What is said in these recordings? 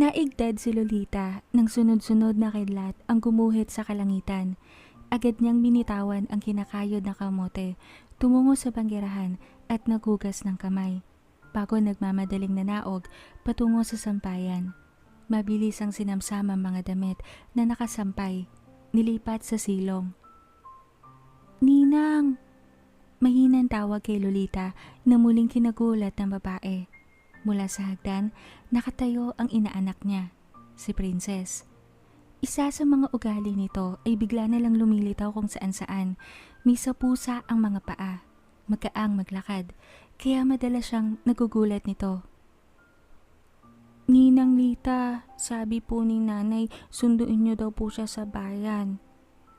Naigdad si Lolita nang sunod-sunod na kidlat ang gumuhit sa kalangitan. Agad niyang binitawan ang kinakayod na kamote, tumungo sa banggerahan at nagugas ng kamay. Bago nagmamadaling nanaog patungo sa sampayan. Mabilis ang sinamsam ang mga damit na nakasampay, nilipat sa silong. "Ninang!" Mahinang tawag kay Lolita na muling kinagulat ng babae. Mula sa hagdan, nakatayo ang inaanak niya, si Princess. Isa sa mga ugali nito ay bigla na lang lumilitaw kung saan-saan. May sapusa ang mga paa, magkaang maglakad, kaya madalas siyang nagugulat nito. "Ninang Lita, sabi po ni nanay, sunduin niyo daw po siya sa bayan."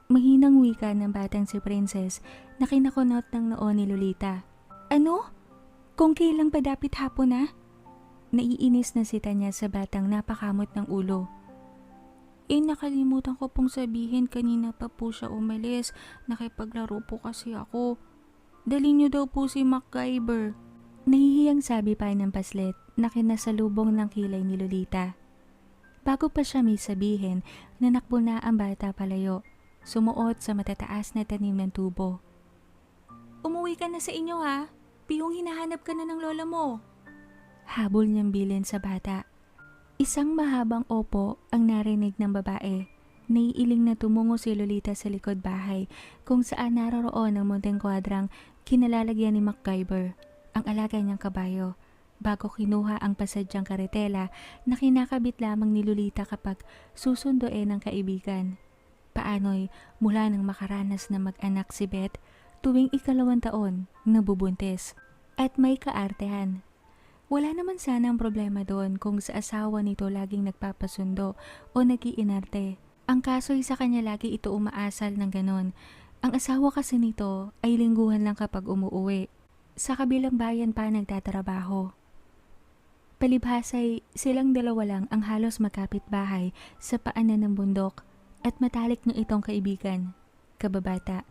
Mahinang wika ng batang si Princess na kinakunot ng noo ni Lolita. "Ano? Kung kailang padapit hapon na?" Naiinis na si Tanya sa batang napakamot ng ulo. Nakalimutan ko pong sabihin, kanina pa po siya umalis. Nakipaglaro po kasi ako. Dali niyo daw po si MacGyver." Nahihiyang sabi pa ng paslet na kinasalubong ng kilay ni Lolita. Bago pa siya may sabihin, nanakbo na ang bata palayo, sumuot sa matataas na tanim ng tubo. "Umuwi ka na sa inyo ha? Piyong hinahanap ka na ng lola mo." Habol niyang bilin sa bata. Isang mahabang opo ang narinig ng babae. Naiiling na tumungo si Lolita sa likod bahay kung saan naroroon ang munting kwadrang kinalalagyan ni MacGyver, ang alaga niyang kabayo, bago kinuha ang pasadyang karetela na kinakabit lamang ni Lolita kapag susunduin ng kaibigan. Paano'y mula nang makaranas na mag-anak si Beth tuwing 2 taon nabubuntis at may kaartehan. Wala naman sana ang problema doon kung sa asawa nito laging nagpapasundo o nag-iinarte. Ang kaso'y sa kanya lagi ito umaasal ng ganon. Ang asawa kasi nito ay lingguhan lang kapag umuuwi. Sa kabilang bayan pa nagtatrabaho. Palibhasay silang dalawa lang ang halos magkapit bahay sa paanan ng bundok at matalik na itong kaibigan. Kababata,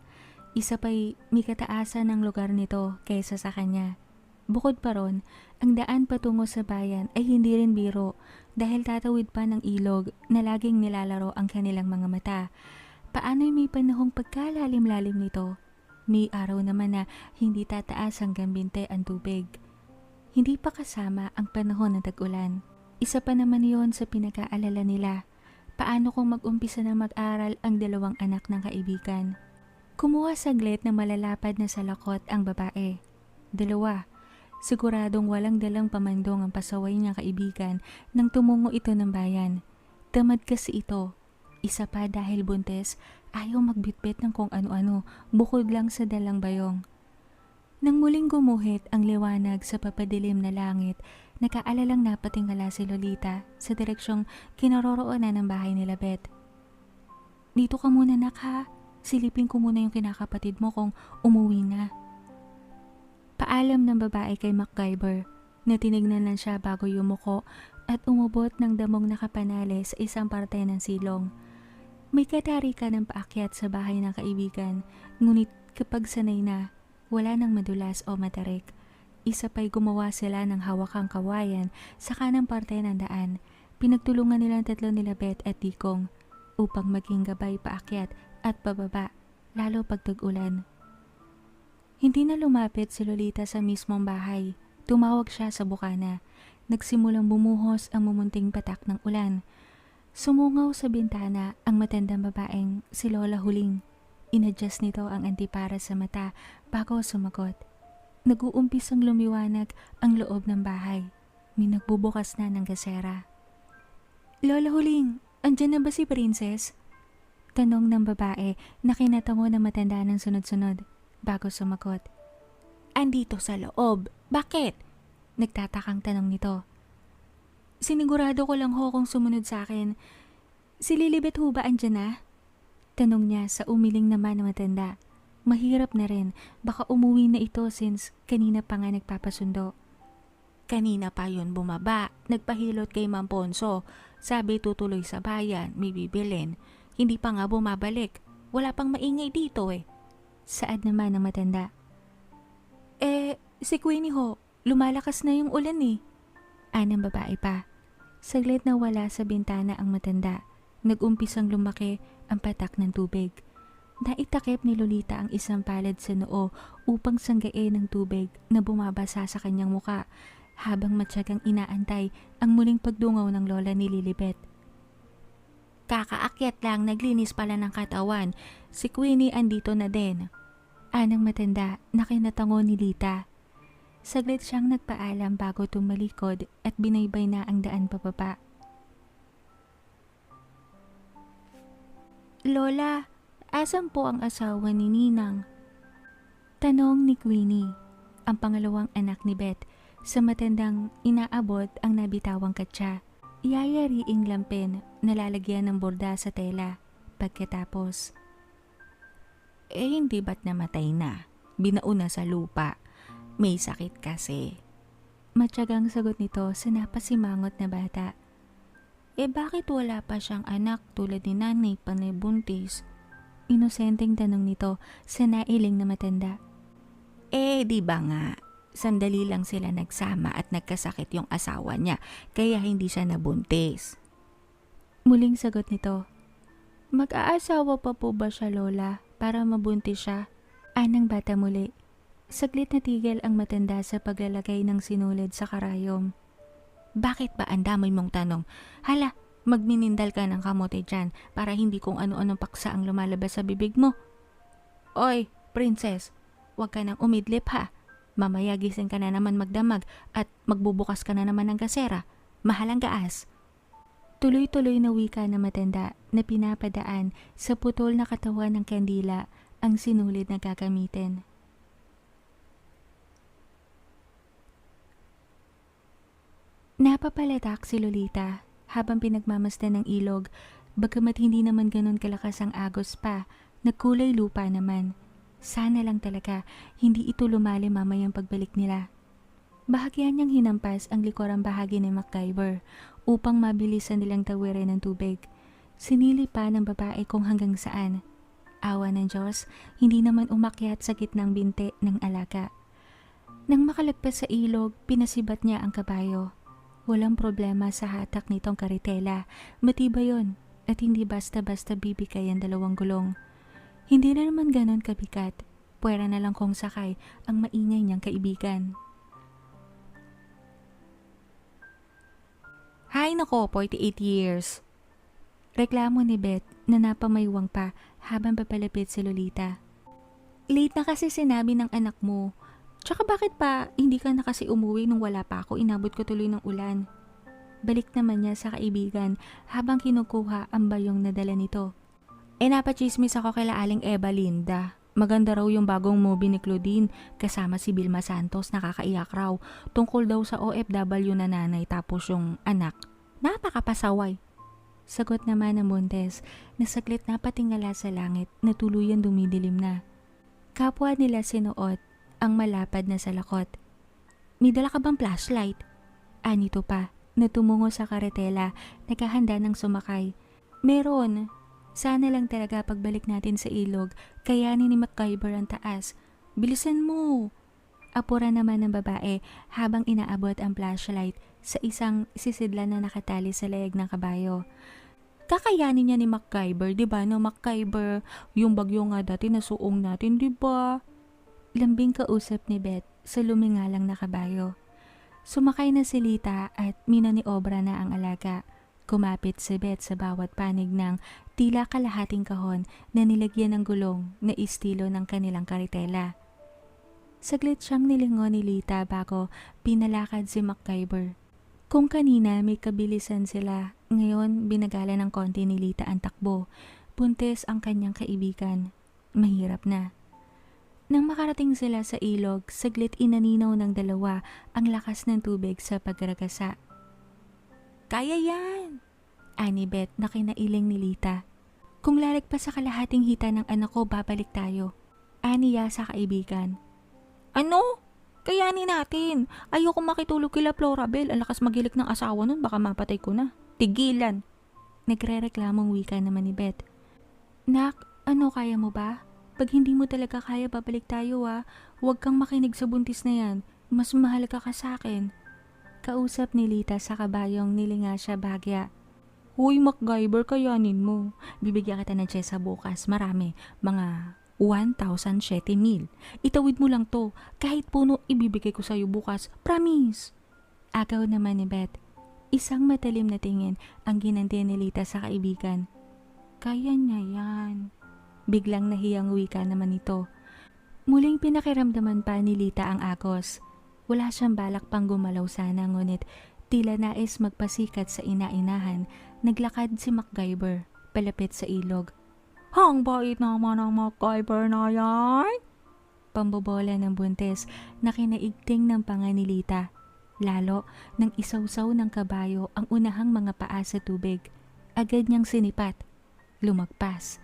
isa pa'y may kataasan ng lugar nito kaysa sa kanya. Bukod pa ron, ang daan patungo sa bayan ay hindi rin biro dahil tatawid pa ng ilog na laging nilalaro ang kanilang mga mata. Paano'y may panahong pagkalalim-lalim nito? May araw naman na hindi tataas hanggang binte ang tubig. Hindi pa kasama ang panahon ng tag-ulan. Isa pa naman yon sa pinag-aalala nila. Paano kung mag-umpisa na mag-aral ang dalawang anak ng kaibigan? Kumuha saglit na malalapad na salakot ang babae. 2. Siguradong walang dalang pamandong ang pasaway niyang kaibigan nang tumungo ito ng bayan. Tamad kasi ito. Isa pa dahil buntis, ayaw magbitbit ng kung ano-ano bukod lang sa dalang bayong. Nang muling gumuhit ang liwanag sa papadilim na langit, nakaalalang napatingala si Lolita sa direksyong kinaroroonan ng bahay nila Beth. "Dito ka muna nak ha, silipin ko muna yung kinakapatid mo kung umuwi na." Paalam ng babae kay MacGyver na tinignan lang siya bago yumuko at umubot ng damong nakapanali sa isang parte ng silong. May katarikan ng paakyat sa bahay ng kaibigan, ngunit kapag sanay na, wala nang madulas o matarik. Isa pa'y gumawa sila ng hawakang kawayan sa kanang parte ng daan. Pinagtulungan nilang tatlo nila Beth at Dikong upang maging gabay paakyat at pababa, lalo pag tag-ulan. Hindi na lumapit si Lolita sa mismong bahay. Tumawag siya sa bukana. Nagsimulang bumuhos ang mumunting patak ng ulan. Sumungaw sa bintana ang matandang babaeng si Lola Huling. Inadjust nito ang antipara sa mata bago sumagot. Nag-uumpisang lumiwanag ang loob ng bahay. May nagbubukas na ng gasera. "Lola Huling, andyan na ba si Princess?" Tanong ng babae na kinatango ng matanda ng sunod-sunod. Bago sumagot. "Andito sa loob. Bakit?" Nagtatakang tanong nito. "Sinigurado ko lang ho kung sumunod sa akin. Si Lilibet ho ba andyan na?" Tanong niya sa umiling naman na matanda. Mahirap na rin, baka umuwi na ito since kanina pa nga nagpapasundo. "Kanina pa yun bumaba, nagpahilot kay Ma'am Ponso. Sabi tutuloy sa bayan, may bibilin. Hindi pa nga bumabalik. Wala pang maingay dito eh." Saad naman ng matanda. Si Queenie ho, lumalakas na yung ulan eh." Anang babae pa. Saglit na wala sa bintana ang matanda. Nag-umpisang lumaki ang patak ng tubig. Naitakip ni Lolita ang isang palad sa noo upang sanggain ng tubig na bumabasa sa kanyang muka habang matyagang inaantay ang muling pagdungaw ng lola ni Lilibet. Kakaakyat lang, naglinis pala ng katawan. Si Queenie andito na din. Anang matanda na kinatango ni Lita. Saglit siyang nagpaalam bago tumalikod at binaybay na ang daan pababa. Lola, asan po ang asawa ni Ninang? Tanong ni Queenie, ang pangalawang anak ni Beth, sa matandang inaabot ang nabitawang katsa. Iyayariing lampin na lalagyan ng borda sa tela. Pagkatapos, hindi ba't namatay na? Binauna sa lupa. May sakit kasi. Matyagang sagot nito sa napasimangot na bata. Bakit wala pa siyang anak tulad ni nanay panay buntis? Inosenteng tanong nito sa nailing na matanda. Di ba nga? Sandali lang sila nagsama at nagkasakit yung asawa niya, kaya hindi siya nabuntis. Muling sagot nito. Mag-aasawa pa po ba siya, Lola, para mabuntis siya? Anang bata muli. Saglit natigil ang matanda sa paglalagay ng sinulid sa karayom. Bakit ba ang dami mong tanong? Hala, magminindal ka ng kamote dyan para hindi kung ano-anong paksa ang lumalabas sa bibig mo. Oy, princess, huwag ka nang umidlip ha. Mamaya gising ka na naman magdamag at magbubukas ka na naman ng gasera. Mahalang gaas. Tuloy-tuloy na wika na matanda na pinapadaan sa putol na katawan ng kandila ang sinulid na gagamitin. Napapalatak si Lolita habang pinagmamasdan ng ilog, bagamat hindi naman ganon kalakas ang agos pa, nagkulay lupa naman. Sana lang talaga hindi ito lumalim mamayang pagbalik nila. Bahagyan niyang hinampas ang likurang bahagi ni MacGyver upang mabilisan nilang tawirin ng tubig. Sinili pa ng babae kung hanggang saan. Awa ng Diyos, hindi naman umakyat sa gitnang binte ng alaga. Nang makalagpas sa ilog, pinasibat niya ang kabayo. Walang problema sa hatak nitong karitela, matibay yon at hindi basta-basta bibigay ang dalawang gulong. Hindi na naman ganon kabigat, puwera na lang kung sakay ang maingay niyang kaibigan. Hay nako, 48 years. Reklamo ni Beth na napamaywang pa habang papalapit si Lolita. Late na kasi sinabi ng anak mo. Tsaka bakit pa hindi ka na kasi umuwi nung wala pa ako, inabot ko tuloy ng ulan. Balik naman niya sa kaibigan habang kinukuha ang bayong nadala nito. Napachismis ako kay Aling Eva Linda. Maganda raw yung bagong movie ni Claudine kasama si Vilma Santos, nakakaiyak raw. Tungkol daw sa OFW na nanay tapos yung anak. Napakapasaway. Sagot naman ng Montes na saglit na patingala sa langit na tuluyan dumidilim na. Kapwa nila sinuot ang malapad na salakot. May dala ka bang flashlight? Anito pa, na tumungo sa karetela, naghahanda ng sumakay. Meron. Sana lang talaga pagbalik natin sa ilog, kayanin ni MacGyver ang taas. Bilisan mo! Apura naman ng babae habang inaabot ang flashlight sa isang sisidlan na nakatali sa leeg ng kabayo. Kakayanin niya ni MacGyver, di ba no MacGyver? Yung bagyo nga dati nasuong natin, di ba? Lambing kausap ni Beth sa lumingalang na kabayo. Sumakay na si Lita at minaniobra na ang alaga. Kumapit si Beth sa bawat panig ng tila kalahating kahon na nilagyan ng gulong na estilo ng kanilang karitela. Saglit siyang nilingon ni Lita bago pinalakad si MacGyver. Kung kanina may kabilisan sila, ngayon binagala ng konti ni Lita ang takbo. Buntis ang kanyang kaibigan. Mahirap na. Nang makarating sila sa ilog, saglit inaninaw ng dalawa ang lakas ng tubig sa pagragasa. Kaya yan! Ani Beth na kinailing ni Lita. Kung lalagpas sa kalahating hita ng anak ko, babalik tayo. Aniya sa kaibigan. Ano? Kayanin natin. Ayoko makitulog kila Florabel. Ang lakas magilik ng asawa nun, baka mapatay ko na. Tigilan! Nagre-reklamong wika naman ni Beth. Nak, ano kaya mo ba? Pag hindi mo talaga kaya, babalik tayo ha. Huwag kang makinig sa buntis na yan. Mas mahalaga ka sa akin. Kausap ni Lita sa kabayong nilinga siya bagya. Huy MacGyver, kayanin mo. Bibigyan kita ng tiyesa bukas, marami, mga 1,007,000. Itawid mo lang to, kahit puno ibibigay ko sa'yo bukas, promise. Agaw naman ni Beth. Isang matalim na tingin ang ginanti ni Lita sa kaibigan. Kaya niya yan. Biglang nahiyang wika naman ito. Muling pinakiramdaman pa ni Lita ang agos. Wala siyang balak pang gumalaw sana, ngunit tila nais magpasikat sa ina-inahan. Naglakad si MacGyver palapit sa ilog. Ang bait naman ang MacGyver na yan! Pambobola ng buntes na kinaigting ng panga ni Lita. Lalo nang isawsaw ng kabayo ang unahang mga paa sa tubig. Agad niyang sinipat. Lumagpas.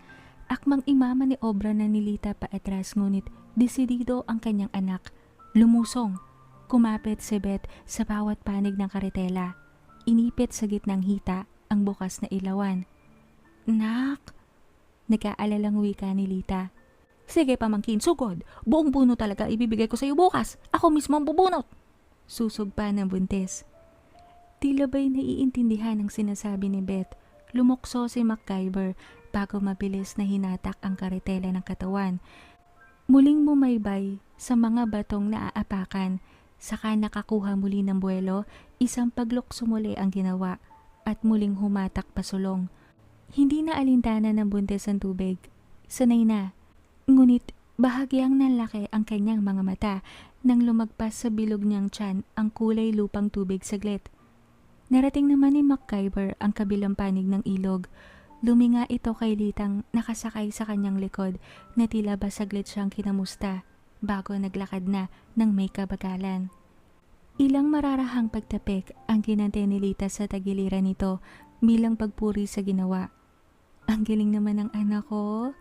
Akmang imama ni obra na ni Lita paatras, ngunit desidido ang kanyang anak. Lumusong. Kumapit si Beth sa bawat panig ng karetela. Inipit sa gitnang hita ang bukas na ilawan. Nak! Nag-aalalang wika ni Lita. Sige pamangkin, sugod. Buong puno talaga ibibigay ko sa iyo bukas. Ako mismo ang bubunot. Susog pa ng buntis. Tila ba'y naiintindihan ang sinasabi ni Beth. Lumukso si MacGyver bago mabilis na hinatak ang karetela ng katawan. Muling bumaybay sa mga batong naaapakan. Saka nakakuha muli ng buwelo, isang paglukso muli ang ginawa at muling humatak pasulong. Hindi na alintana ng buntis ang tubig. Sanay na. Ngunit bahagyang nanlaki ang kanyang mga mata nang lumagpas sa bilog niyang tiyan ang kulay lupang tubig saglit. Narating naman ni MacGyver ang kabilang panig ng ilog. Luminga ito kay Litang nakasakay sa kanyang likod na tila ba saglit siyang kinamusta bago naglakad na ng may kabagalan. Ilang mararahang pagtapik ang ginante ni Lita sa tagiliran nito bilang pagpuri sa ginawa. Ang galing naman ng anak ko.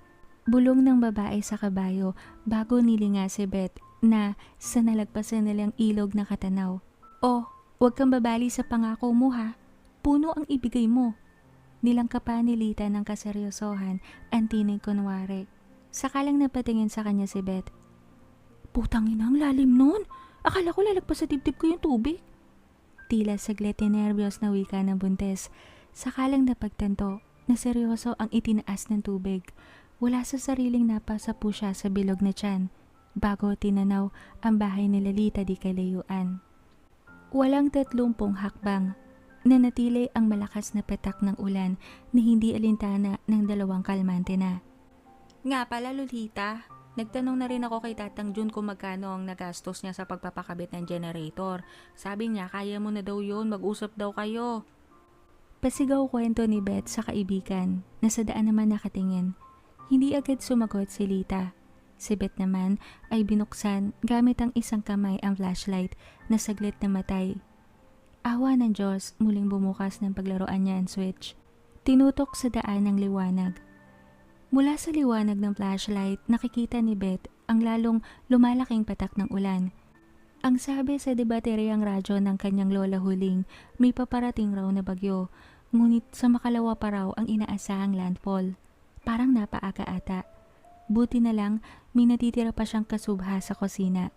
Bulong ng babae sa kabayo bago nilinga si Beth na sa nalagpasan nilang ilog na katanaw. Oh, huwag kang babali sa pangako mo ha. Puno ang ibigay mo. Nilangkapa ni Lita ng kaseryosohan ang tinig kunwari. Sakalang napatingin sa kanya si Beth. Putang ina, ang lalim nun. Akala ko lalagpas sa dibdib ko yung tubig. Tila saglit nervyos na wika ng buntes. Sakalang napagtanto na seryoso ang itinaas ng tubig. Wala sa sariling napasapu siya sa bilog na tiyan bago tinanaw ang bahay ni Lita di kalayuan. Walang 30 hakbang. Nanatili ang malakas na petak ng ulan na hindi alintana ng dalawang kalmante na. Nga pala Lolita, nagtanong na rin ako kay Tatang Jun kung magkano ang nagastos niya sa pagpapakabit ng generator. Sabi niya kaya mo na daw yun, mag-usap daw kayo. Pasigaw kwento ni Beth sa kaibigan na sa daan naman nakatingin. Hindi agad sumagot si Lita. Si Beth naman ay binuksan gamit ang isang kamay ang flashlight na saglit namatay. Awa ng Diyos, muling bumukas ng paglaruan niya ang switch. Tinutok sa daan ng liwanag. Mula sa liwanag ng flashlight, nakikita ni Beth ang lalong lumalaking patak ng ulan. Ang sabi sa debateryang radyo ng kanyang lola huling, may paparating raw na bagyo, ngunit sa makalawa pa raw ang inaasahang landfall. Parang napaaga ata. Buti na lang, may natitira pa siyang kasubha sa kusina.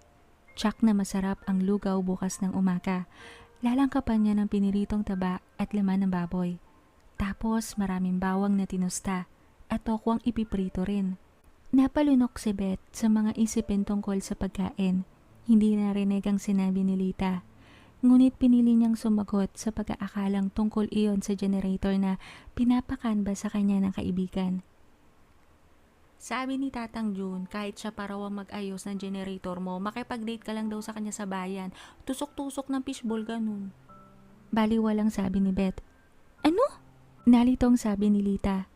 Tsak na masarap ang lugaw bukas ng umaga. Lalangkapan niya ng piniritong taba at laman ng baboy. Tapos maraming bawang na tinusta at tokwang ipiprito rin. Napalunok si Beth sa mga isipin tungkol sa pagkain. Hindi narinig ang sinabi ni Lita. Ngunit pinili niyang sumagot sa pag-aakalang tungkol iyon sa generator na pinapakanba sa kanya ng kaibigan. Sabi ni Tatang Jun, kahit siya pa raw ang mag-ayos ng generator mo, makipag-date ka lang daw sa kanya sa bayan. Tusok-tusok ng fishball ganun. Baliwalang sabi ni Beth. Ano? Nalitong sabi ni Lita.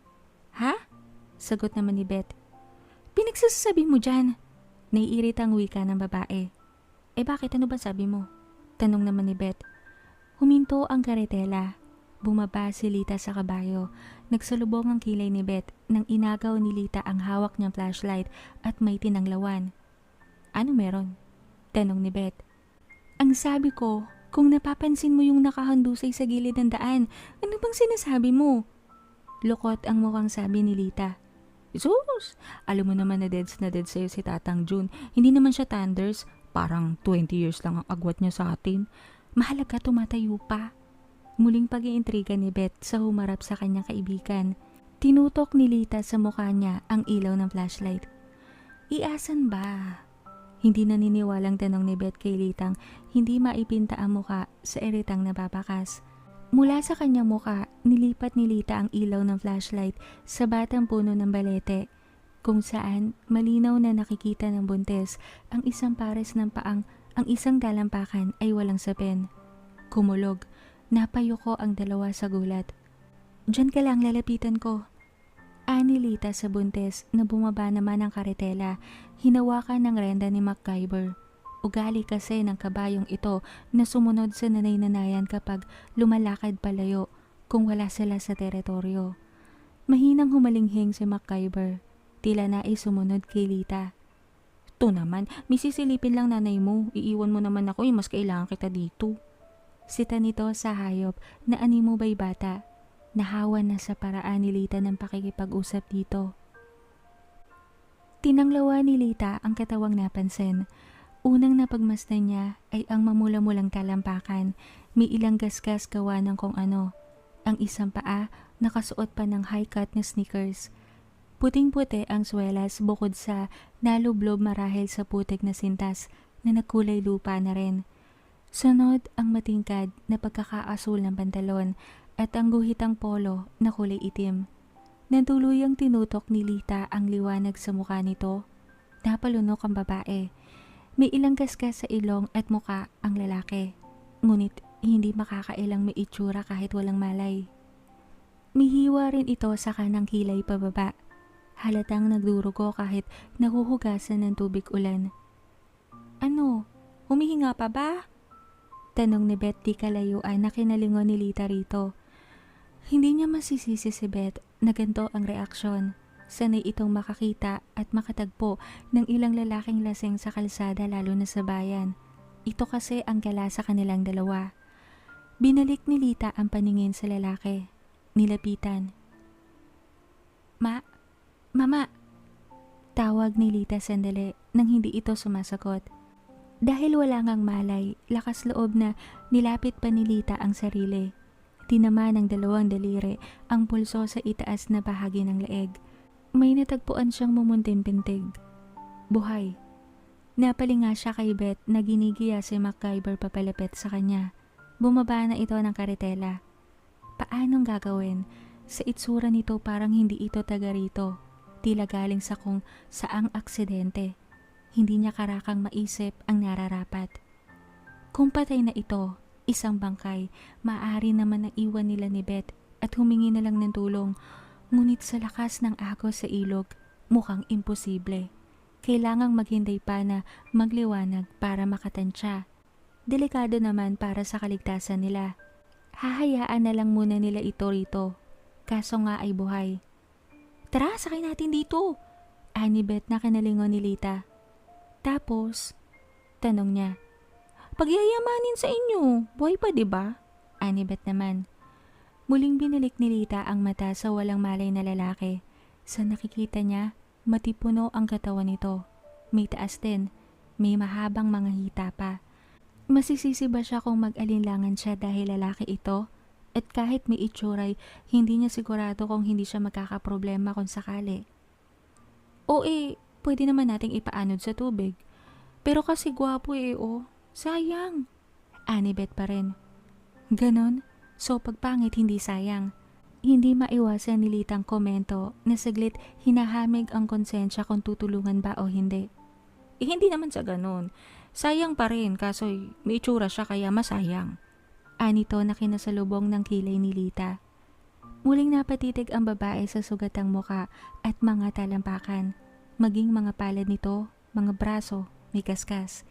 Ha? Sagot naman ni Beth. Pinagsasabi mo dyan. Naiiritang wika ng babae. Bakit ano ba sabi mo? Tanong naman ni Beth. Huminto ang karetela. Bumaba si Lita sa kabayo. Nagsalubong ang kilay ni Beth nang inagaw ni Lita ang hawak niyang flashlight at may tinanglawan. Ano meron? Tanong ni Beth. Ang sabi ko, kung napapansin mo yung nakahandusay sa gilid ng daan, ano bang sinasabi mo? Lukot ang mukhang sabi ni Lita. Jesus! Alam mo naman na dead sa'yo si Tatang Jun. Hindi naman siya thunders. Parang 20 years lang ang agwat niya sa atin. Mahalaga tumatayo pa. Muling pag-iintriga ni Beth sa humarap sa kanyang kaibigan. Tinutok ni Lita sa mukha niya ang ilaw ng flashlight. Iasan ba? Hindi naniniwalang tanong ni Beth kay Litang hindi maipinta ang mukha sa eritang nababakas. Mula sa kanyang mukha, nilipat ni Lita ang ilaw ng flashlight sa batang puno ng balete, kung saan malinaw na nakikita ng buntes ang isang pares ng paang ang isang dalampakan ay walang sapin. Kumulog, napayuko ang dalawa sa gulat. Diyan ka lang, lalapitan ko. Ani Lita sa buntes na bumaba naman ang karetela, hinawakan ng renda ni MacGyver. Ugali kasi ng kabayong ito na sumunod sa nanay-nanayan kapag lumalakad palayo kung wala sila sa teritoryo. Mahinang humalinghing si MacGyver, tila nais sumunod kay Lita. Ito naman, misisilipin lang nanay mo, iiwan mo naman ako mas kailangan kita dito. Sita nito sa hayop na animo ba'y bata. Nahawa na sa paraan ni Lita ng pakikipag-usap dito. Tinanglawa ni Lita ang katawang napansin. Unang napagmasdan niya ay ang mamula-mulang talampakan, may ilang gasgas gawa ng kung ano. Ang isang paa nakasuot pa ng high-cut na sneakers. Puting-puti ang swelas bukod sa nalublob marahil sa putik na sintas na nagkulay lupa na rin. Sunod ang matingkad na pagkakaasul ng pantalon at ang guhitang polo na kulay itim. Nantuluyang tinutok ni Lita ang liwanag sa mukha nito. Napalunok ang babae. May ilang gasgas sa ilong at muka ang lalaki. Ngunit hindi makakailang may itsura kahit walang malay. Mihiwa rin ito sa kanang kilay pababa. Halatang nagdurugo kahit nahuhugasan ng tubig ulan. Ano? Humihinga pa ba? Tanong ni Beth di kalayuan na kinalingon ni Lita rito. Hindi niya masisisi si Beth na ganito ang reaksyon. Sanay itong makakita at makatagpo ng ilang lalaking lasing sa kalsada lalo na sa bayan. Ito kasi ang gala sa kanilang dalawa. Binalik ni Lita ang paningin sa lalaki. Nilapitan. Mama! Tawag ni Lita sandali nang hindi ito sumasagot. Dahil wala ngang malay, lakas loob na nilapit pa ni Lita ang sarili. Tinaman ng dalawang daliri ang pulso sa itaas na bahagi ng leeg. May natagpuan siyang mumuntim-pintig. Buhay. Napalinga siya kay Beth na ginigiya si MacGyver papalapit sa kanya. Bumaba na ito ng karetela. Paanong gagawin? Sa itsura nito parang hindi ito taga rito. Tila galing sa kung saang aksidente. Hindi niya karakang maisip ang nararapat. Kung patay na ito, isang bangkay, maaari naman na iwan nila ni Beth at humingi na lang ng tulong. Ngunit sa lakas ng agos sa ilog, mukhang imposible. Kailangang maghintay pa na magliwanag para makatansya. Delikado naman para sa kaligtasan nila. Hahayaan na lang muna nila ito rito. Kaso nga ay buhay. Tara, sakay natin dito. Ani Beth na kinalingon ni Lita. Tapos, tanong niya. Pagyayamanin sa inyo, buhay pa diba? Ani Beth naman. Muling binalik ni Lita ang mata sa walang malay na lalaki. Sa nakikita niya, matipuno ang katawan nito. May taas din, may mahabang mga hita pa. Masisisi ba siya kung mag-alinlangan siya dahil lalaki ito? At kahit may itsuray, hindi niya sigurado kung hindi siya magkakaproblema kung sakali. Pwede naman nating ipaanod sa tubig. Pero kasi gwapo sayang. Ani Beth pa rin. Ganon? So pagpangit hindi sayang. Hindi maiwasan ni Litang komento na saglit hinahamig ang konsensya kung tutulungan ba o hindi. Hindi naman sa ganon. Sayang pa rin kaso may itsura siya kaya masayang. Anito na kinasalubong ng kilay ni Lita. Muling napatitig ang babae sa sugatang muka at mga talampakan. Maging mga palad nito, mga braso, may kaskas.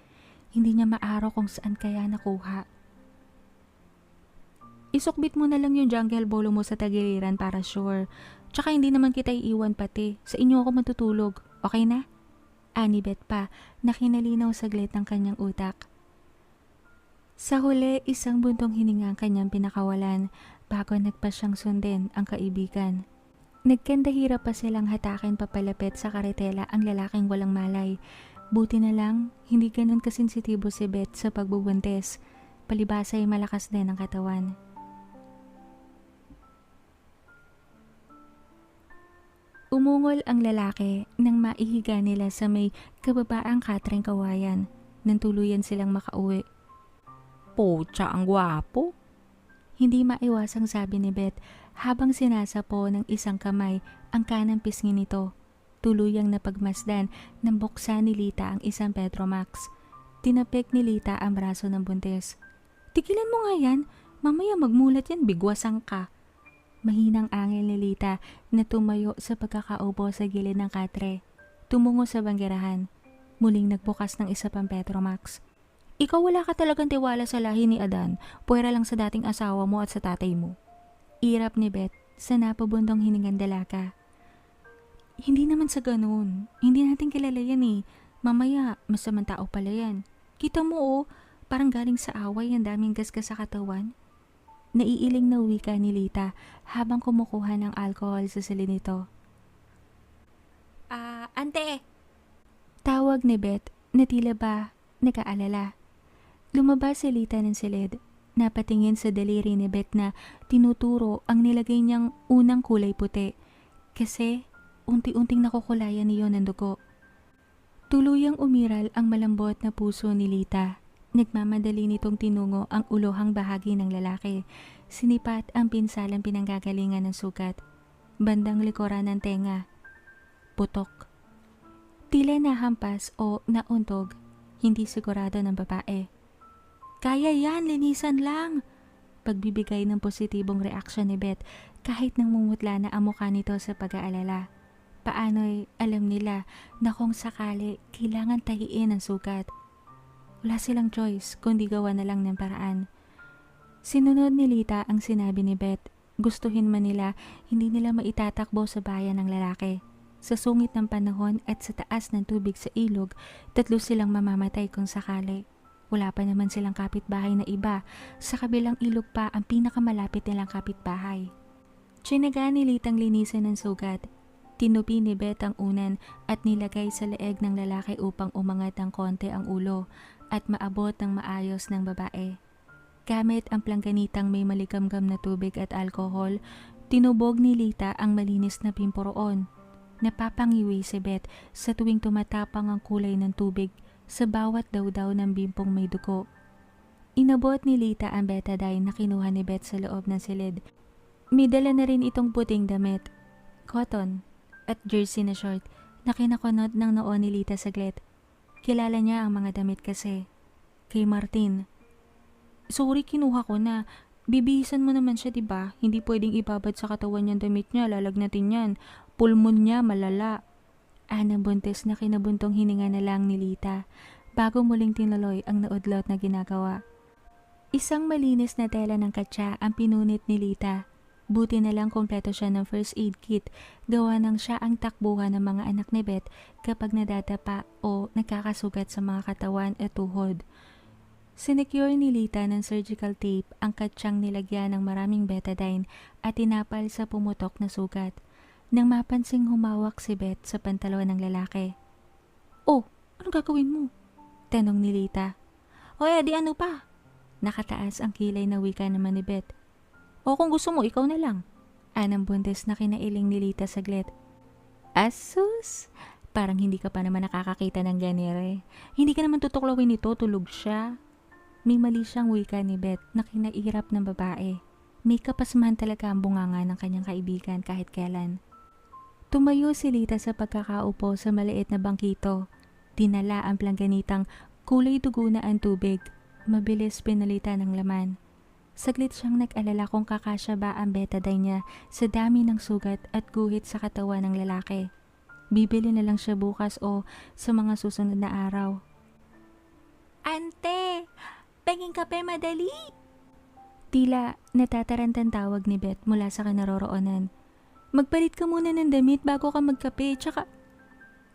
Hindi niya maaro kung saan kaya nakuha. Isukbit mo na lang yung jungle bolo mo sa tagiliran para sure. Tsaka hindi naman kita iiwan pati. Sa inyo ako matutulog. Okay na? Ani Beth pa na kinalinaw saglit ng kanyang utak. Sa huli, isang buntong hininga ang kanyang pinakawalan bago nagpa siyang sundin ang kaibigan. Nagkandahira pa silang hatakin papalapit sa karetela ang lalaking walang malay. Buti na lang, hindi ganun kasensitibo si Beth sa pagbubuntis. palibasa ay malakas din ang katawan. Umungol ang lalaki nang maihiga nila sa may kababaang katreng kawayan nang tuluyan silang makauwi. Pucha, ang gwapo. Hindi maiwasang sabi ni Beth habang sinasapo ng isang kamay ang kanang pisngi nito. Tuluyang napagmasdan ng buksan ni Lita ang isang Petromax. Tinapik ni Lita ang braso ng buntis. Tigilan mo nga yan, mamaya magmulat yan, bigwasan ka. Mahinang angel ni Lita na tumayo sa pagkakaupo sa gilid ng katre. Tumungo sa banggerahan. Muling nagbukas ng isa pang Petromax. Ikaw wala ka talagang tiwala sa lahi ni Adan, puwera lang sa dating asawa mo at sa tatay mo. Irap ni Beth sa napabundong hiningang dalaka. Hindi naman sa ganun. Hindi natin kilala yan eh. Mamaya, masamang tao pala yan. Kita mo oh, parang galing sa away ang daming gasgas sa katawan. Naiiling na wika ni Lita habang kumukuha ng alcohol sa silid nito. Ante! Tawag ni Beth na tila ba nag-aalala. Lumabas si Lita ng silid. Napatingin sa daliri ni Beth na tinuturo ang nilagay niyang unang kulay puti. Kasi unti-unting nakukulayan niyo ng dugo. Tuluyang umiral ang malambot na puso ni Lita. Nagmamadali nitong tinungo ang ulohang bahagi ng lalaki. Sinipat ang pinsalang pinanggagalingan ng sugat. Bandang likuran ng tenga. Putok. Tila nahampas o nauntog. Hindi sigurado ng babae. Kaya yan, linisan lang. Pagbibigay ng positibong reaksyon ni Beth kahit nang mumutla na ang mukha nito sa pag-aalala. Paano'y alam nila na kung sakali kailangan tahiin ang sugat. Wala silang choice kundi gawa na lang ng paraan. Sinunod ni Lita ang sinabi ni Beth. Gustuhin man nila, hindi nila maitatakbo sa bayan ng lalaki. Sa sungit ng panahon at sa taas ng tubig sa ilog, 3 silang mamamatay kung sakali. Wala pa naman silang kapitbahay na iba. Sa kabilang ilog pa ang pinakamalapit nilang kapitbahay. Tsinaga ni Litang linisan ng sugat. Tinupi ni Beth ang unan at nilagay sa leeg ng lalaki upang umangat ng konti ang ulo at maabot ng maayos ng babae. Gamit ang plangganitang may maligamgam na tubig at alkohol, tinubog ni Lita ang malinis na pimporoon. Napapangiwi si Beth sa tuwing tumatapang ang kulay ng tubig sa bawat dawdaw ng bimpong may dugo. Inabot ni Lita ang betadine na kinuha ni Beth sa loob ng silid. May dala na rin itong puting damit, cotton, at jersey na short na kinakunot ng noo ni Lita saglit. Kilala niya ang mga damit kasi. Kay Martin. Sorry, kinuha ko na. Bibihisan mo naman siya, diba? Hindi pwedeng ibabad sa katawan niyang damit niya, lalagnatin yan. Pulmon niya, malala. Anang buntis na kinabuntong hininga na lang ni Lita bago muling tinuloy ang naudlot na ginagawa. Isang malinis na tela ng katsa ang pinunit ni Lita. Buti na lang kompleto siya ng first aid kit, gawa ng siya ang takbuhan ng mga anak ni Beth kapag nadadapa o nagkakasugat sa mga katawan at tuhod. Sinecure ni Lita ng surgical tape ang katsyang nilagyan ng maraming betadine at tinapal sa pumutok na sugat. Nang mapansing humawak si Beth sa pantalon ng lalaki. Oh, ano gagawin mo? Tanong ni Lita. O di ano pa? Nakataas ang kilay na wika naman ni Beth. O kung gusto mo, ikaw na lang. Anang buntis na kinailing ni Lita saglit. Asus! Parang hindi ka pa naman nakakakita ng ganire. Hindi ka naman tutuklawin nito, tulog siya. May mali siyang wika ni Beth na kinairap ng babae. May kapasmahan talaga ang bunganga ng kanyang kaibigan kahit kailan. Tumayo si Lita sa pagkakaupo sa maliit na bangkito. Dinala ang plangganitang kulay dugo na ang tubig. Mabilis pinalitan ng laman. Saglit siyang nag-alala kung kakasya ba ang betadine niya sa dami ng sugat at guhit sa katawan ng lalaki. Bibili na lang siya bukas o sa mga susunod na araw. Ante! Penging kape madali! Tila natatarantan tawag ni Beth mula sa kanaroroonan. Magpalit ka muna ng damit bago ka magkape, tsaka...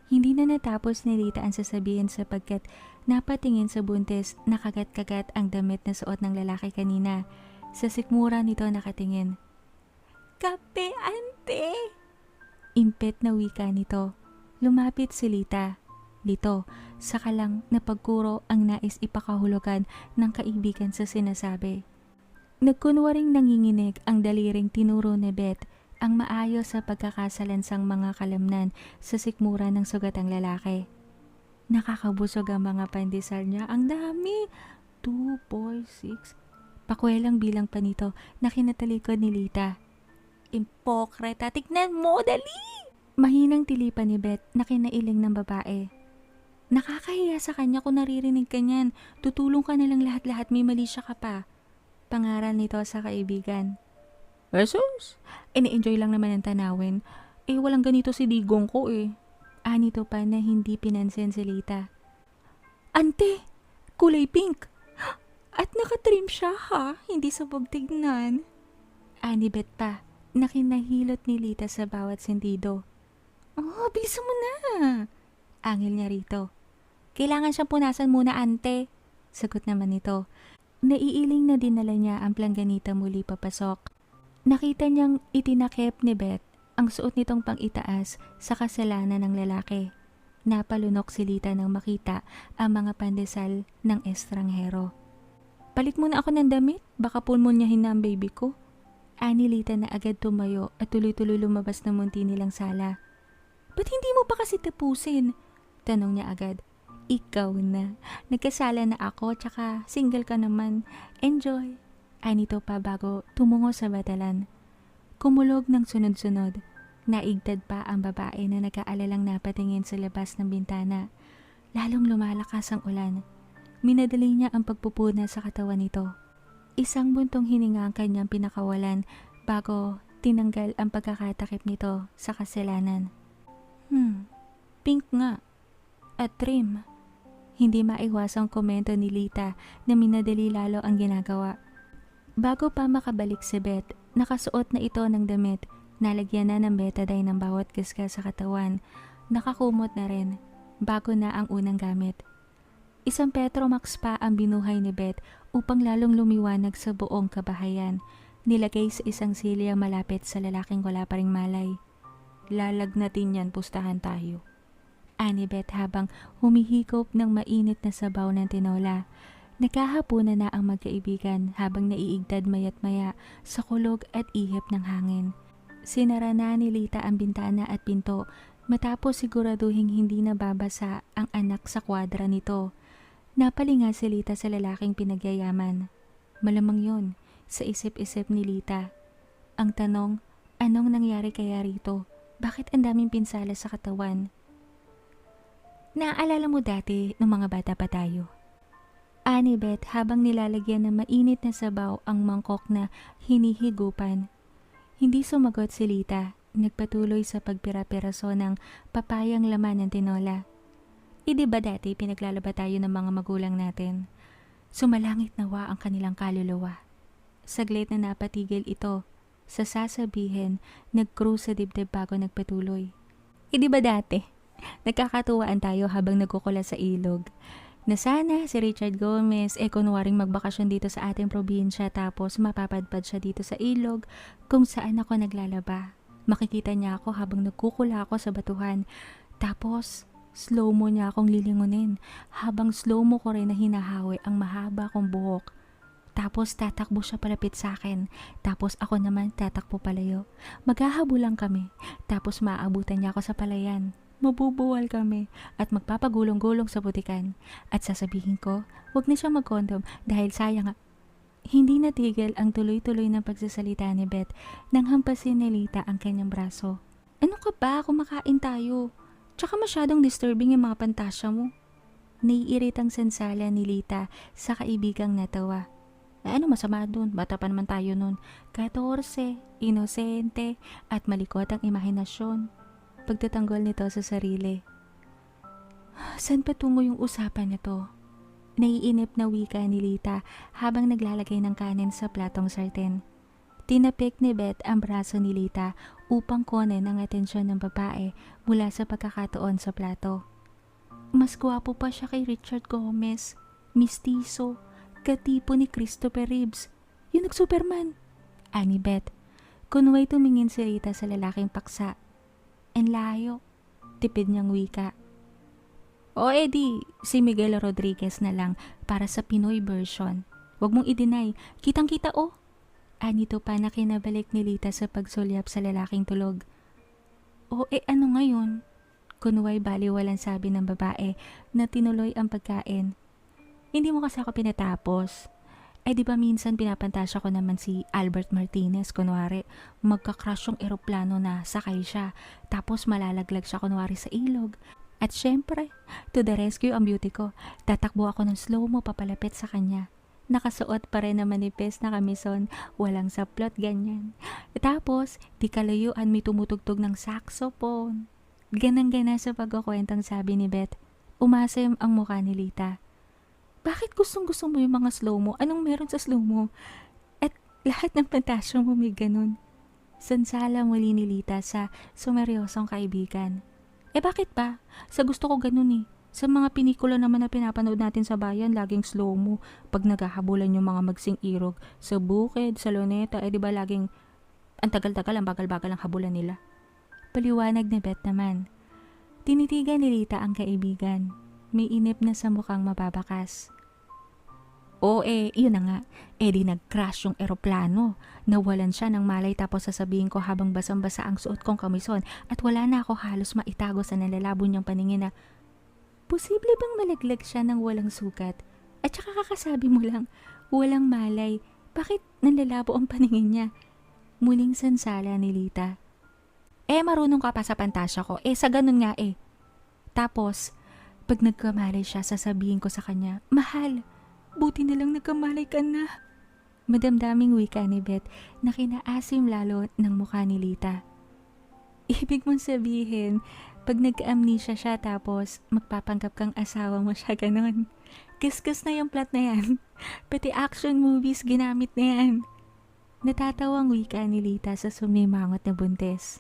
Hindi na natapos ni Lita ang sasabihin sapagkat napatingin sa buntis na kagat-kagat ang damit na suot ng lalaki kanina. Sa sikmura nito nakatingin. Kape, ante! Impet na wika nito. Lumapit si Lita. Lito, saka lang napagkuro ang nais ipakahulugan ng kaibigan sa sinasabi. Nagkunwaring nanginginig ang daliring tinuro ni Beth ang maayos sa pagkakasalansang mga kalamnan sa sikmura ng sugatang lalaki. Nakakabusog ang mga pandesal niya. Ang dami! 2, 4, 6. Pakwelang bilang pa nito na kinatalikod ni Lita. Impokreta, tignan mo, dali! Mahinang tilipan ni Beth na kinailing ng babae. Nakakahiya sa kanya kung naririnig ka niyan. Tutulong ka na lang lahat-lahat, may mali siya ka pa. Pangaral nito sa kaibigan. Jesus! Ini-enjoy lang naman ang tanawin. Walang ganito si Digong ko eh. Anito pa na hindi pinansin si Lita. Ante! Kulay pink! At nakatrim siya ha, hindi sabog tignan. Ani Bet pa, nakinahilot ni Lita sa bawat sentido. Oh, bilisan mo na! Angil niya rito. Kailangan siyang punasan muna, ante. Sagot naman nito. Naiiling na dinala niya ang plangganita muli papasok. Nakita niyang itinakip ni Beth ang suot nitong pang-itaas sa kasalanan ng lalaki. Napalunok si Lita nang makita ang mga pandesal ng estranghero. Palit muna ako ng damit, baka pulmonyahin na ang baby ko. Ani Lita na agad tumayo at tuloy-tuloy lumabas ng munti nilang sala. Ba't hindi mo pa kasi tapusin? Tanong niya agad. Ikaw na. Nagkasala na ako, tsaka single ka naman. Enjoy. Anito pa bago tumungo sa batalan. Kumulog ng sunod-sunod. Naigtad pa ang babae na nag-aalalang napatingin sa labas ng bintana. Lalong lumalakas ang ulan. Minadali niya ang pagpupuna sa katawan nito. Isang buntong hininga ang kanyang pinakawalan bago tinanggal ang pagkakatakip nito sa kasalanan. Pink nga. At trim. Hindi maiwasang komento ni Lita na minadali lalo ang ginagawa. Bago pa makabalik si Beth, nakasuot na ito ng damit, nalagyan na ng betadine ng bawat gasgas sa katawan, nakakumot na rin, bago na ang unang gamit. Isang Petromax pa ang binuhay ni Beth upang lalong lumiwanag sa buong kabahayan, nilagay sa isang silya malapit sa lalaking wala pa ring malay. Lalagnatin yan, pustahan tayo. Ani Beth habang humihigop ng mainit na sabaw ng tinola. Nagkahapunan na ang magkaibigan habang naiigtad mayat maya sa kulog at ihip ng hangin. Sinara na ni Lita ang bintana at pinto matapos siguraduhing hindi nababasa ang anak sa kwadra nito. Napalinga si Lita sa lalaking pinagyayaman. Malamang yon sa isip-isip ni Lita. Ang tanong, anong nangyari kaya rito? Bakit ang daming pinsala sa katawan? Naaalala mo dati nung mga bata pa tayo? Ani Beth habang nilalagyan ng mainit na sabaw ang mangkok na hinihigupan. Hindi sumagot si Lita, nagpatuloy sa pagpira-piraso ng papayang laman ng tinola. Di ba dati pinaglalaba tayo ng mga magulang natin? Sumalangit nawa ang kanilang kaluluwa. Saglit na napatigil ito. Sa sasabihin, nag-cruise sa dibdib bago nagpatuloy. Di ba dati? Nagkakatuwaan tayo habang nagkukula sa ilog. Na sana si Richard Gomez kunwaring magbakasyon dito sa ating probinsya tapos mapapadpad siya dito sa ilog kung saan ako naglalaba. Makikita niya ako habang nagkukula ako sa batuhan. Tapos slow mo niya akong lilingunin habang slow mo ko rin na hinahawi ang mahaba kong buhok. Tapos tatakbo siya palapit sa akin. Tapos ako naman tatakbo palayo. Maghahabulan kami. Tapos maaabutan niya ako sa palayan. Mabubuwal kami at magpapagulong-gulong sa butikan. At sasabihin ko, wag na siyang mag-condom dahil sayang. Hindi natigil ang tuloy-tuloy ng pagsasalita ni Beth nang hampasin ni Lita ang kanyang braso. Ano ka ba? Kumakain tayo. Tsaka masyadong disturbing yung mga pantasya mo. Naiiritang sansala ni Lita sa kaibigang natawa. Ano masama dun? Bata pa naman tayo nun. 14, inosente, at malikot ang imahinasyon. Pagtatanggol nito sa sarili. Saan patungo yung usapan na to? Naiinip na wika ni Lita habang naglalagay ng kanin sa platong sarten. Tinapik ni Beth ang braso ni Lita upang kunin ang atensyon ng babae mula sa pagkakataon sa plato. Mas gwapo pa siya kay Richard Gomez. Mistiso. Katipo ni Christopher Reeves. Yung nag-Superman. Ani Beth. Kunway tumingin si Rita sa lalaking paksa. En layo. Tipid niyang wika. O edi, si Miguel Rodriguez na lang para sa Pinoy version. Huwag mong i-deny, kitang-kita oh. Anito pa na kinabalik ni Lita sa pagsulyap sa lalaking tulog. O ano ngayon? Kunway baliwalang sabi ng babae na tinuloy ang pagkain. Hindi mo kasi ako pinatapos. Ay di ba minsan pinapantasya ko naman si Albert Martinez, kunwari magka-crash yung eroplano na sakay siya, tapos malalaglag siya kunwari sa ilog. At syempre, to the rescue ang beauty ko, tatakbo ako ng slow-mo papalapit sa kanya. Nakasuot pa rin na manipis na kamison, walang saplot ganyan. Tapos, di kalayuan may tumutugtog ng saxophone. Ganang-gana sa pagkukwentang sabi ni Beth, umasim ang mukha ni Lita. Bakit gustong-gusto mo yung mga slow-mo? Anong meron sa slow-mo? At lahat ng pantasya mo may ganun. Sansala muli ni Lita sa sumeryosong kaibigan. Bakit ba? Sa gusto ko ganun eh. Sa mga pinikula naman na pinapanood natin sa bayan, laging slow-mo. Pag naghahabulan yung mga magsing irog sa bukid, sa luneta, di ba laging ang tagal-tagal, ang bagal-bagal ang habulan nila. Paliwanag ni Beth naman. Tinitigan ni Lita ang kaibigan. May inip na sa mukhang mababakas. Yun na nga. Di nag-crash yung eroplano. Nawalan siya ng malay tapos sasabihin ko habang basang-basa ang suot kong kamison at wala na ako halos maitago sa nalalabo niyang paningin na posible bang malaglag siya ng walang sugat? At saka kakasabi mo lang, walang malay. Bakit nalalabo ang paningin niya? Muling sansala ni Lita. Marunong ka pa sa pantasya ko. Sa ganun nga eh. Tapos, pag nagkamalay siya, sasabihin ko sa kanya, mahal, buti na lang nagkamalay ka na. Madamdaming wika ni Beth na kinaasim lalo ng mukha ni Lita. Ibig mong sabihin, pag nag-amnesia siya tapos magpapanggap kang asawa mo siya ganon. Kiskus na yung plot na yan. Pati action movies ginamit na yan. Natatawang wika ni Lita sa sumimangot na buntis.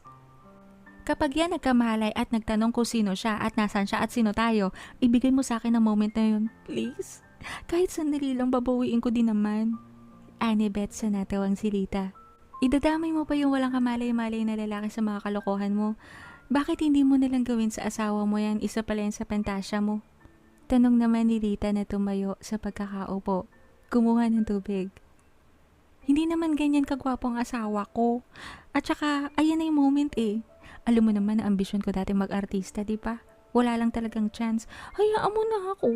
Kapag yan nagkamalay at nagtanong kung sino siya at nasan siya at sino tayo, ibigay mo sa akin ang moment na yun. Please? Kahit sandali lang babawiin ko din naman. Ani Beth sa natawang si Lita. Idadamay mo pa yung walang kamalay-malay na lalaki sa mga kalokohan mo. Bakit hindi mo nalang gawin sa asawa mo yan, isa pala yan sa pantasya mo? Tanong naman ni Lita na tumayo sa pagkakaupo. Kumuha ng tubig. Hindi naman ganyan kagwapo ang asawa ko. At saka, ayan na yung moment eh. Alam mo naman na ambisyon ko dati mag-artista, di ba? Wala lang talagang chance. Hayaan mo na ako.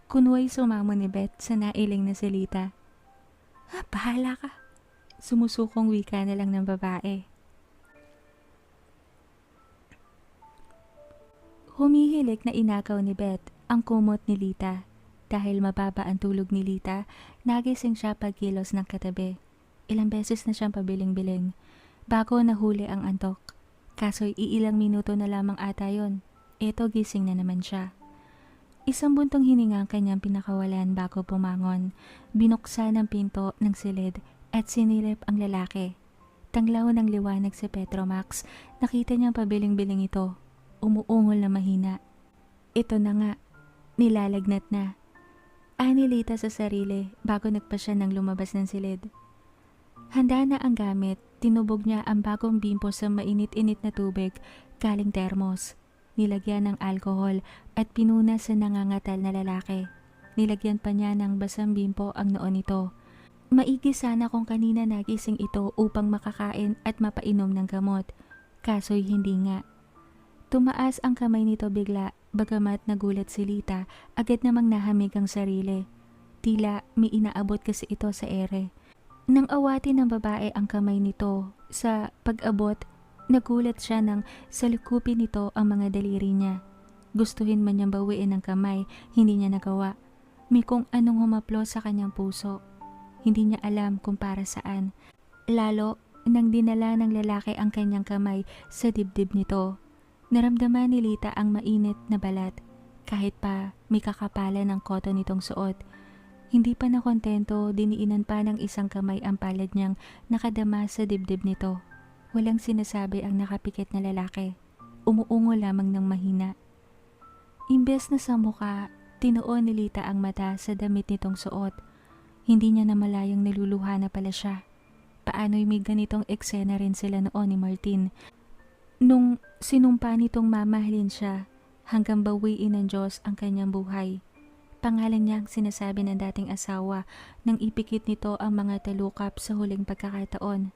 Kunway sumamo ni Beth sa nailing na si Lita. Bahala ka. Sumusukong wika na lang ng babae. Humihilik na inakaw ni Beth ang kumot ni Lita. Dahil mababa ang tulog ni Lita, nagising siya pagkilos ng katabi. Ilang beses na siyang pabiling-biling bago nahuli ang antok. Kaso'y iilang minuto na lamang ata yon. Eto gising na naman siya. Isang buntong hininga ang kanyang pinakawalan bago pumangon. Binuksan ang pinto ng silid at sinilip ang lalaki. Tanglaw ng liwanag si Petromax. Nakita niyang pabiling-biling ito. Umuungol na mahina. Ito na nga. Nilalagnat na. Ani Lita sa sarili bago nagpa siya ng lumabas ng silid. Handa na ang gamit. Tinubog niya ang bagong bimpo sa mainit-init na tubig galing termos. Nilagyan ng alkohol at pinuna sa nangangatal na lalaki. Nilagyan pa niya ng basang bimpo ang noon nito. Maigi sana kung kanina nagising ito upang makakain at mapainom ng gamot. Kaso'y hindi nga. Tumaas ang kamay nito bigla, bagamat nagulat si Lita, agad namang nahamig ang sarili. Tila may inaabot kasi ito sa ere. Nang awatin ng babae ang kamay nito, sa pag-abot, nagulat siya nang salukupin nito ang mga daliri niya. Gustuhin man niyang bawiin ang kamay, hindi niya nagawa. May kung anong humaplo sa kanyang puso. Hindi niya alam kung para saan. Lalo nang dinala ng lalaki ang kanyang kamay sa dibdib nito. Naramdaman ni Lita ang mainit na balat, kahit pa may kakapalan ng koton nitong suot. Hindi pa nakontento, diniinan pa ng isang kamay ang palad niyang nakadama sa dibdib nito. Walang sinasabi ang nakapikit na lalaki. Umuungo lamang ng mahina. Imbes na sa muka, tinuon ni Lita ang mata sa damit nitong suot. Hindi niya namalayang naluluha na pala siya. Paano'y may ganitong eksena rin sila noon ni Martin. Nung sinumpa nitong mamahalin siya, hanggang bawiin ng Diyos ang kanyang buhay. Pangalan niya ang sinasabi ng dating asawa nang ipikit nito ang mga talukap sa huling pagkakataon.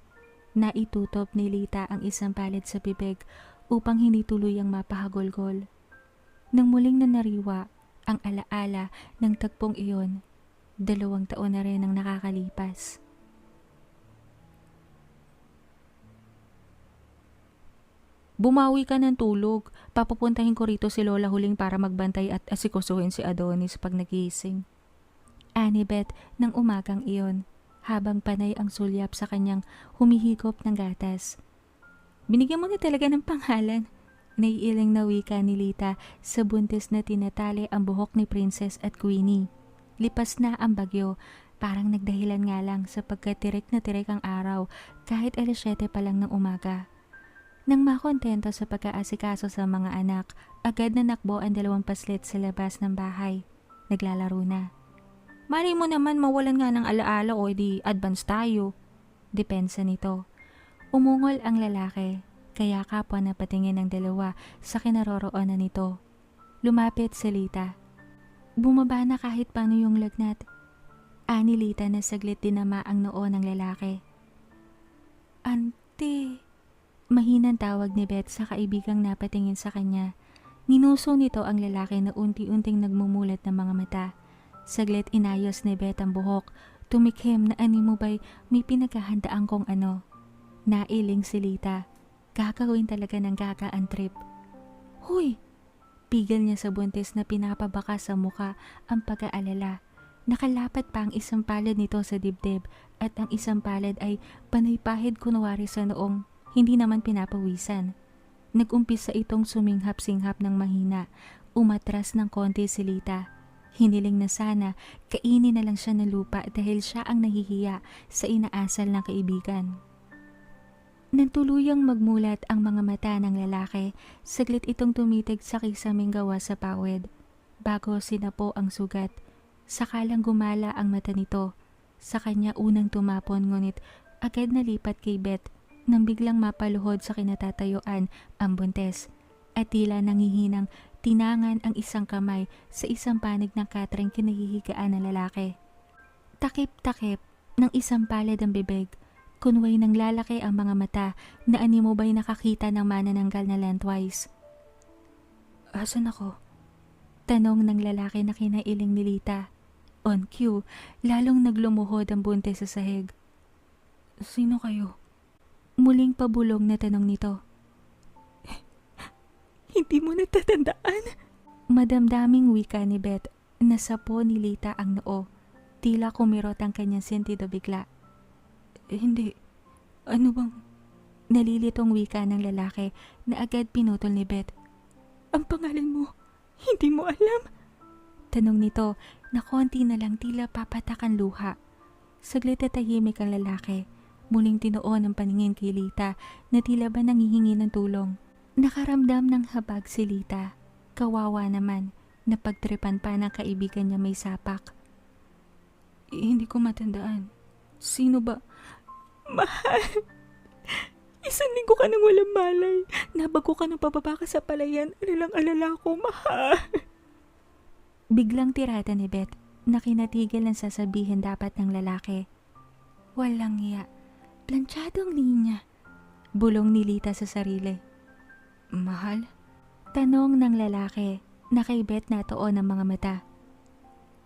Naitutop ni Lita ang isang palad sa bibig upang hindi tuluyang mapahagulgol. Nang muling nanariwa ang alaala ng tagpong iyon, 2 taon na rin ang nakakalipas. Bumawi ka ng tulog. Papupuntahin ko rito si Lola Huling para magbantay at asikusuhin si Adonis pag nagising. Ani Beth ng umagang iyon, habang panay ang sulyap sa kanyang humihigop ng gatas. Binigyan mo na talaga ng pangalan. Naiiling na wika ni Lita sa buntis na tinatali ang buhok ni Princess at Queenie. Lipas na ang bagyo, parang nagdahilan nga lang sapagkat tirik na tirik ang araw kahit 7:00 pa lang ng umaga. Nang makontento sa pagkaasikaso sa mga anak, agad na nakbo ang 2 paslit sa labas ng bahay. Naglalaro na. Mali mo naman mawalan nga ng alaala o di advance tayo. Depensa nito. Umungol ang lalaki, kaya kapwa na patingin ng dalawa sa kinaroroonan nito. Lumapit si Lita. Bumaba na kahit paano yung lagnat. Ani Lita na saglit dinama ang noo ng lalaki. Ante, mahinang tawag ni Beth sa kaibigang napatingin sa kanya. Ninuso nito ang lalaki na unti-unting nagmumulat ng mga mata. Saglit inayos ni Beth ang buhok. Tumikhim na mo ba'y may pinaghahandaan kong ano. Nailing si Lita. Gagawin talaga ng gagaan trip. Huy! Pigil niya sa buntis na pinapabaka sa muka ang pag-aalala. Nakalapat pa ang isang palad nito sa dibdib at ang isang palad ay panaypahid kunwari sa noong hindi naman pinapawisan. Nag-umpisa itong suminghap-singhap ng mahina. Umatras ng konti si Lita. Hiniling na sana kainin na lang siya ng lupa dahil siya ang nahihiya sa inaasal ng kaibigan. Nang tuluyang magmulat ang mga mata ng lalaki, saglit itong tumitig sa kisaming gawa sa pawid. Bago sinapo ang sugat, sakalang gumala ang mata nito. Sa kanya unang tumapon ngunit agad nalipat kay Beth nang biglang mapaluhod sa kinatatayuan ang buntes at tila nangihinang tinangan ang isang kamay sa isang panig ng katring kinahihigaan ng lalaki. Takip-takip ng isang palad ang bibig, kunway nang lalaki ang mga mata na animo ba'y nakakita ng manananggal na lengthwise. Asan ako? Tanong ng lalaki na kinailing ni Lita. On cue, lalong naglumuhod ang buntes sa sahig. Sino kayo? Muling pabulong na tanong nito. Hindi mo natatandaan? Madamdaming wika ni Beth. Nasapo ni Lita ang noo. Tila kumirot ang kanyang sentido bigla. Hindi. Ano bang? Nalilitong wika ng lalaki na agad pinutol ni Beth. Ang pangalan mo, hindi mo alam? Tanong nito na konti na lang tila papatakan luha. Saglit na tahimik ang lalaki. Muling tinuon ang paningin kay Lita na tila ba nanghihingi ng tulong. Nakaramdam ng habag si Lita. Kawawa naman, napagtripan pa ng kaibigan niya may sapak. Hindi ko matandaan. Sino ba? Mahal! 1 linggo ka nang walang malay. Nabago ka ng pababa ka sa palayan. Alalang-alala ko, mahal. Biglang tirada ni Beth na kinatigil ang sasabihin dapat ng lalaki. Walang iya. Planchado ang linya. Bulong ni Lita sa sarili. Mahal? Tanong ng lalaki na kay Beth natuon ang mga mata.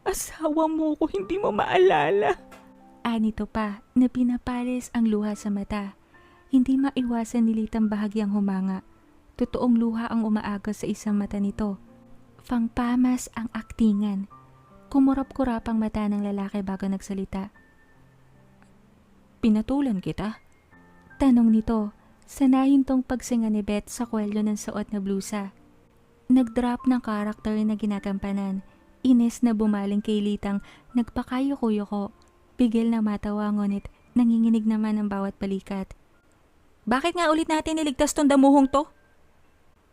Asawa mo ko, hindi mo maalala. Anito pa na pinapalis ang luha sa mata. Hindi maiwasan ni Litang bahagyang humanga. Totoong luha ang umaagos sa isang mata nito. Pangpamas ang aktingan. Kumurap-kurap ang mata ng lalaki bago nagsalita. Pinatulan kita? Tanong nito, sa nahintong pagsinga ni Beth sa kwelyo ng suot na blusa. Nag-drop ng karakter na ginagampanan. Ines na bumaling kay Litang nagpakayoko-yoko. Bigil na matawa ngunit nanginginig naman ang bawat balikat. Bakit nga ulit natin niligtas tong damuhong to?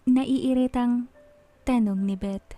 Naiiritang tanong ni Beth.